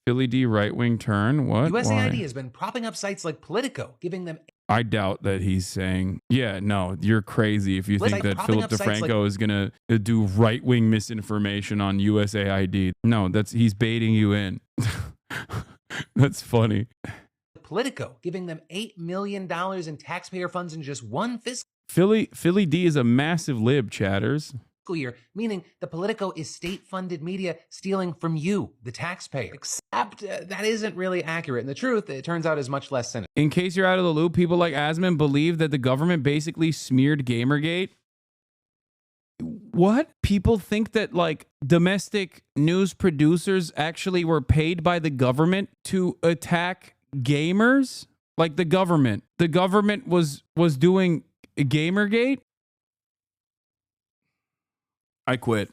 Philly D right-wing turn? What? USAID Why? has been propping up sites like Politico, giving them... I doubt that he's saying, yeah, no, you're crazy if you think that Philip DeFranco is going to do right-wing misinformation on USAID. No, he's baiting you in. That's funny. Politico, giving them $8 million in taxpayer funds in just one fiscal Philly D is a massive lib, chatters. year, meaning the Politico is state-funded media stealing from you, the taxpayer. Except that isn't really accurate. And the truth, it turns out, is much less cynical. In case you're out of the loop, people like Asmon believe that the government basically smeared Gamergate. What? People think that like domestic news producers actually were paid by the government to attack gamers? Like the government was doing Gamergate? I quit.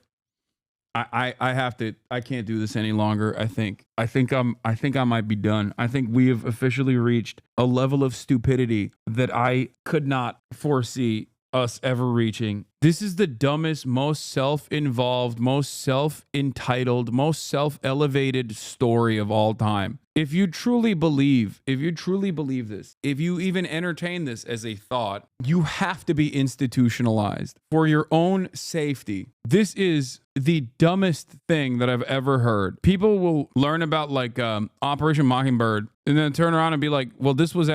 I have to. I can't do this any longer. I think I might be done. I think we have officially reached a level of stupidity that I could not foresee us ever reaching. This is the dumbest, most self-involved, most self-entitled, most self-elevated story of all time. If you truly believe this, if you even entertain this as a thought, you have to be institutionalized for your own safety. This is the dumbest thing that I've ever heard. People will learn about like Operation Mockingbird and then turn around and be like, well, this was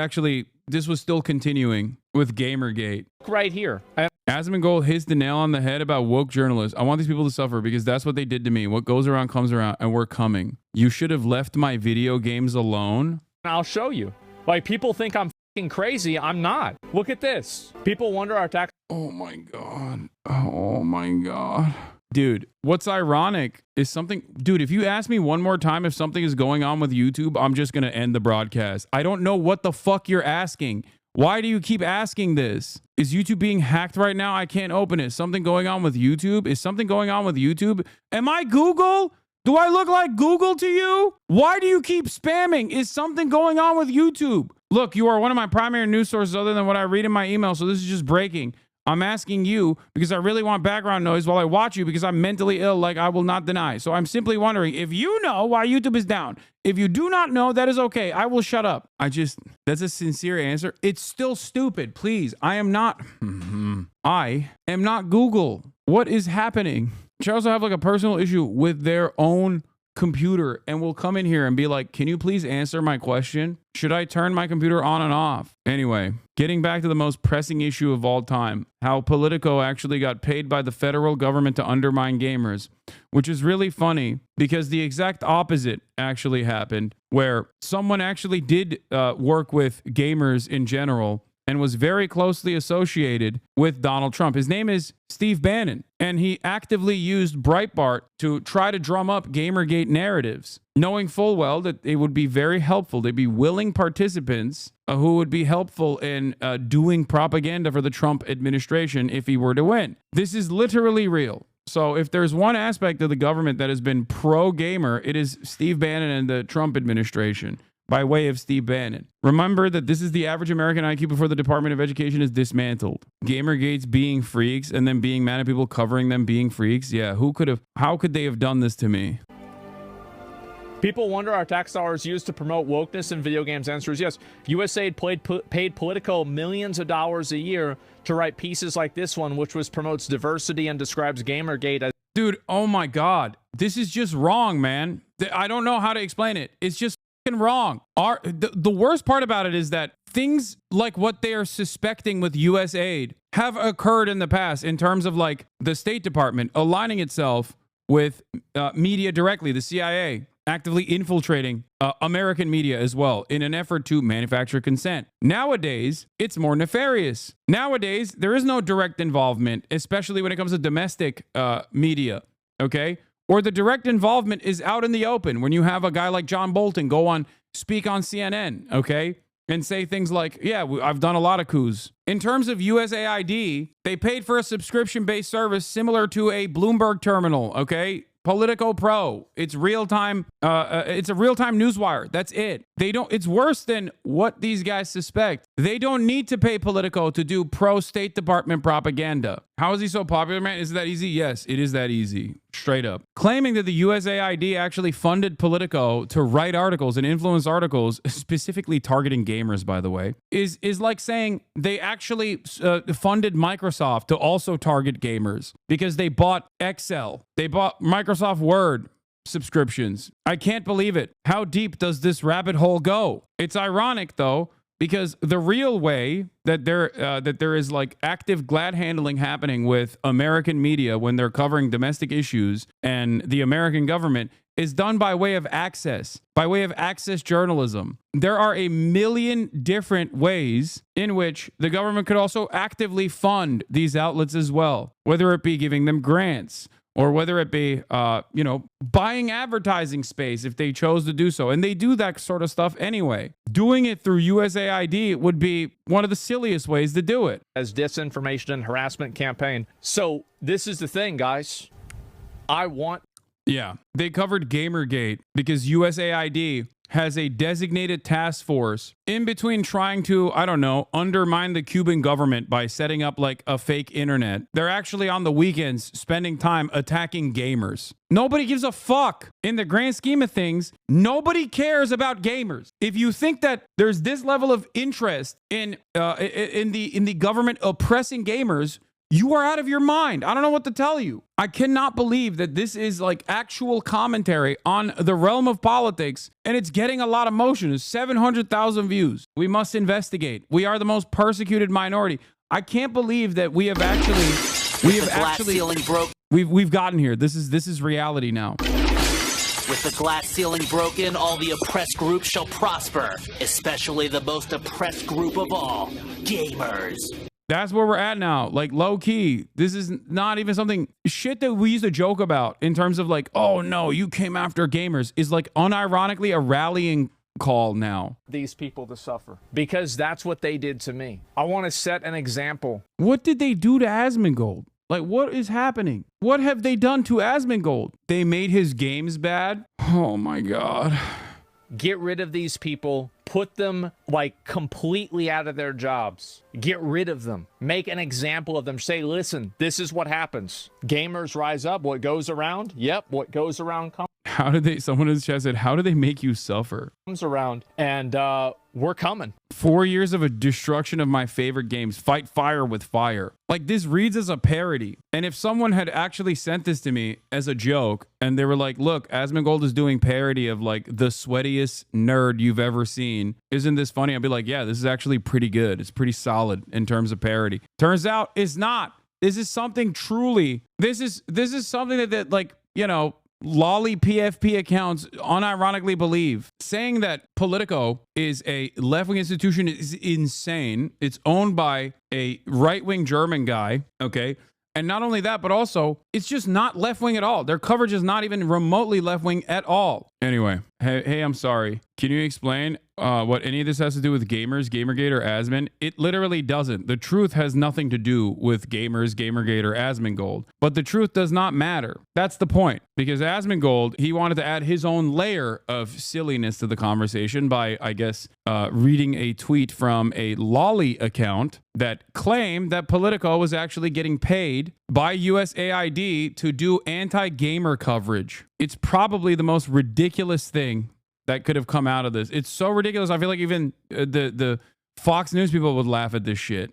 still continuing with Gamergate. Right here. Asmongold hits the nail on the head about woke journalists. I want these people to suffer because that's what they did to me. What goes around comes around, and we're coming. You should have left my video games alone. I'll show you. Like, people think I'm fucking crazy. I'm not. Look at this. People wonder our tax. Oh my God. Oh my God. Dude, what's ironic is something... Dude, if you ask me one more time if something is going on with YouTube, I'm just going to end the broadcast. I don't know what the fuck you're asking. Why do you keep asking this? Is YouTube being hacked right now? I can't open it. Something going on with YouTube? Is something going on with YouTube? Am I Google? Do I look like Google to you? Why do you keep spamming? Is something going on with YouTube? Look, you are one of my primary news sources other than what I read in my email, so this is just breaking. I'm asking you because I really want background noise while I watch you because I'm mentally ill, like I will not deny. So I'm simply wondering if you know why YouTube is down. If you do not know, that is okay. I will shut up. That's a sincere answer. It's still stupid. Please. I am not Google. What is happening? Should also have like a personal issue with their own computer and will come in here and be like, can you please answer my question? Should I turn my computer on and off? Anyway, getting back to the most pressing issue of all time, how Politico actually got paid by the federal government to undermine gamers, which is really funny because the exact opposite actually happened, where someone actually did work with gamers in general and was very closely associated with Donald Trump. His name is Steve Bannon, and he actively used Breitbart to try to drum up Gamergate narratives, knowing full well that it would be very helpful. They'd be willing participants who would be helpful in doing propaganda for the Trump administration if he were to win. This is literally real. So if there's one aspect of the government that has been pro-gamer, it is Steve Bannon and the Trump administration. By way of Steve Bannon. Remember that this is the average American IQ before the Department of Education is dismantled. Gamergates being freaks and then being mad at people covering them being freaks. Yeah, how could they have done this to me? People wonder our tax dollars used to promote wokeness in video games. Answer is yes. USAID paid Politico millions of dollars a year to write pieces like this one, which promotes diversity and describes Gamergate as... Dude, oh my God. This is just wrong, man. I don't know how to explain it. It's just wrong. The worst part about it is that things like what they are suspecting with USAID have occurred in the past in terms of like the State Department aligning itself with media directly, the CIA actively infiltrating American media as well in an effort to manufacture consent. Nowadays, it's more nefarious. Nowadays, there is no direct involvement, especially when it comes to domestic media, okay? Or the direct involvement is out in the open when you have a guy like John Bolton speak on CNN, okay? And say things like, yeah, I've done a lot of coups. In terms of USAID, they paid for a subscription-based service similar to a Bloomberg terminal, okay? Politico Pro. It's real-time. It's a real-time newswire. That's it. It's worse than what these guys suspect. They don't need to pay Politico to do pro-State Department propaganda. How is he so popular, man? Is it that easy? Yes, it is that easy. Straight up. Claiming that the USAID actually funded Politico to write articles and influence articles, specifically targeting gamers, by the way, is like saying they actually funded Microsoft to also target gamers because they bought Excel. They bought Microsoft Word subscriptions. I can't believe it. How deep does this rabbit hole go? It's ironic, though, because the real way that there is like active glad handling happening with American media when they're covering domestic issues and the American government is done by way of access journalism. There are a million different ways in which the government could also actively fund these outlets as well, whether it be giving them grants, or whether it be, buying advertising space if they chose to do so. And they do that sort of stuff anyway. Doing it through USAID would be one of the silliest ways to do it. As disinformation and harassment campaign. So this is the thing, guys. Yeah, they covered Gamergate because USAID has a designated task force in between trying to, I don't know, undermine the Cuban government by setting up like a fake internet. They're actually on the weekends spending time attacking gamers. Nobody gives a fuck. In the grand scheme of things, nobody cares about gamers. If you think that there's this level of interest in the government oppressing gamers, you are out of your mind. I don't know what to tell you. I cannot believe that this is like actual commentary on the realm of politics, and it's getting a lot of motion. It's 700,000 views. We must investigate. We are the most persecuted minority. I can't believe that we've gotten here. This is reality now. With the glass ceiling broken, all the oppressed groups shall prosper, especially the most oppressed group of all, gamers. That's where we're at now. Like, low key, this is not even something shit that we used to joke about in terms of like, oh no, you came after gamers, is like unironically a rallying call now. These people to suffer because that's what they did to me. I want to set an example. What did they do to Asmongold? Like, what is happening? What have they done to Asmongold? They made his games bad? Oh my God. Get rid of these people. Put them like completely out of their jobs. Get rid of them. Make an example of them. Say, listen, this is what happens. Gamers rise up. What goes around? Yep. What goes around comes. Someone in the chat said, how do they make you suffer? Comes around, and we're coming. 4 years of a destruction of my favorite games. Fight fire with fire. Like, this reads as a parody. And if someone had actually sent this to me as a joke, and they were like, look, Asmongold is doing parody of like the sweatiest nerd you've ever seen. Isn't this funny? I'd be like, yeah, this is actually pretty good. It's pretty solid in terms of parody. Turns out it's not. This is something truly, this is something that like, lolly PFP accounts unironically believe. Saying that Politico is a left-wing institution is insane. It's owned by a right-wing German guy, okay? And not only that, but also, it's just not left-wing at all. Their coverage is not even remotely left-wing at all. Anyway, hey, I'm sorry. Can you explain what any of this has to do with gamers, Gamergate, or Asmon? It literally doesn't. The truth has nothing to do with gamers, Gamergate, or Asmongold. But the truth does not matter. That's the point. Because Asmongold, he wanted to add his own layer of silliness to the conversation by, I guess, reading a tweet from a lolly account that claimed that Politico was actually getting paid by USAID to do anti-gamer coverage. It's probably the most ridiculous thing that could have come out of this. It's so ridiculous. I feel like even the Fox News people would laugh at this shit.